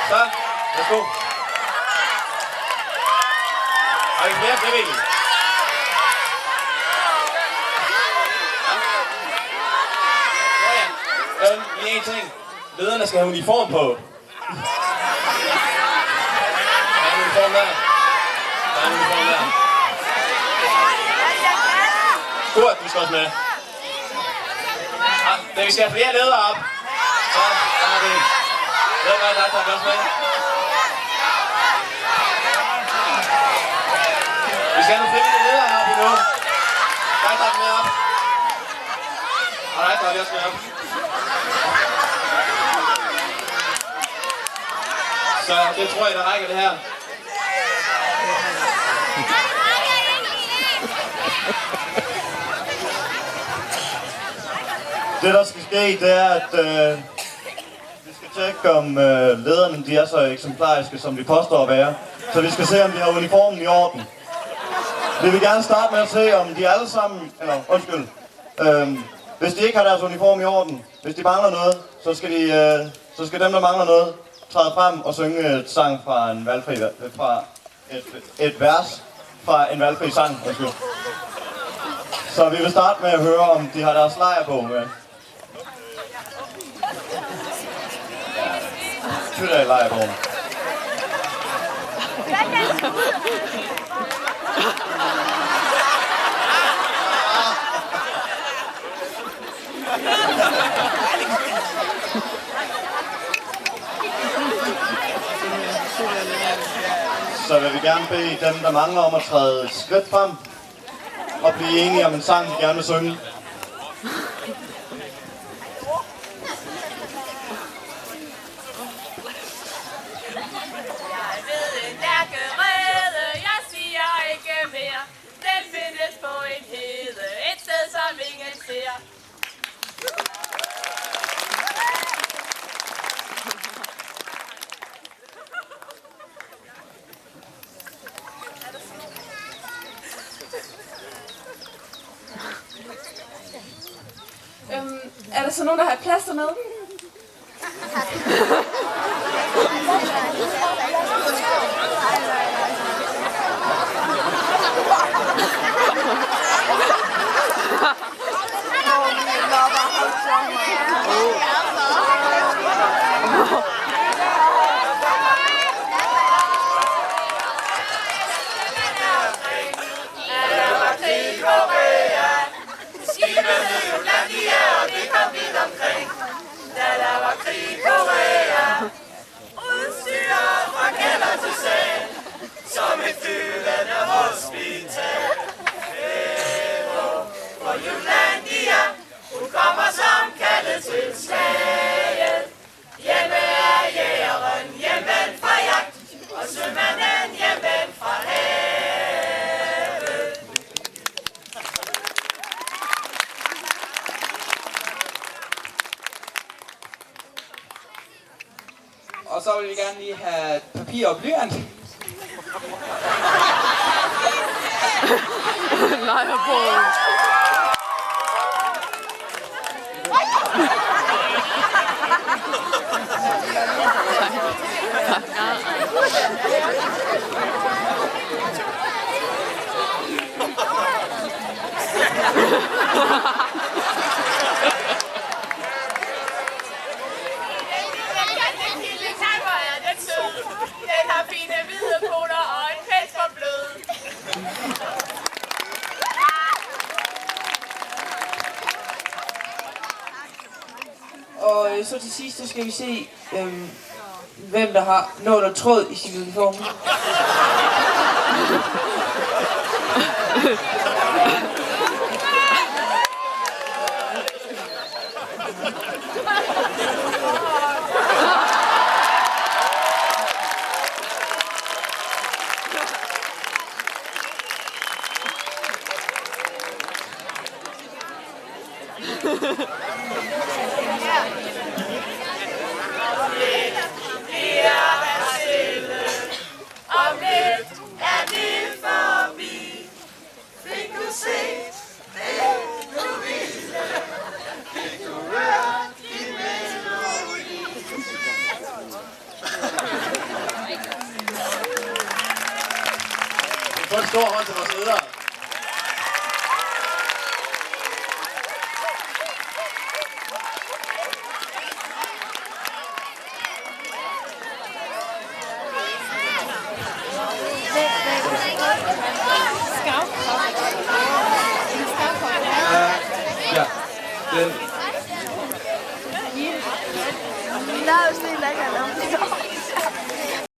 Så, værsgo. Har vi flere frivillige? Lige en ting. Lederne skal have uniform på. Der er en uniform der. Der er en uniform der. Kurt, du skal også med. Da vi skal have flere ledere op, så er det. Der tager vi også med. Vi skal have nogle frivillige ledere heroppe endnu. Der tager vi med op. Og der tager vi også med op. Så det tror jeg, der rækker det her. Det der skal ske, det er, at vi skal tjekke, om lederne de er så eksemplariske, som de påstår at være. Så vi skal se, om de har uniformen i orden. Vi vil gerne starte med at se, om de alle sammen... hvis de ikke har deres uniform i orden, hvis de mangler noget, så skal dem, der mangler noget, træde frem og synge et sang fra en valgfri... et vers fra en valgfri sang. Så vi vil starte med at høre, om de har deres lejrbog med. Tytter i lejrbogen. Så vil vi gerne bede dem, der mangler, om at træde et skridt frem og blive enige om en sang, de gerne vil synge. Er der så nogen, der har et plaster med? Og så vil vi gerne lige have papir og blyant. Lejrbåden. Den har fine hvide poter og en pels for blød. Og så til sidst, så skal vi se, hvem der har nål og tråd i sin uniform. Om lidt er det forbi. Fik du se Få en stor hånd til vores ledere.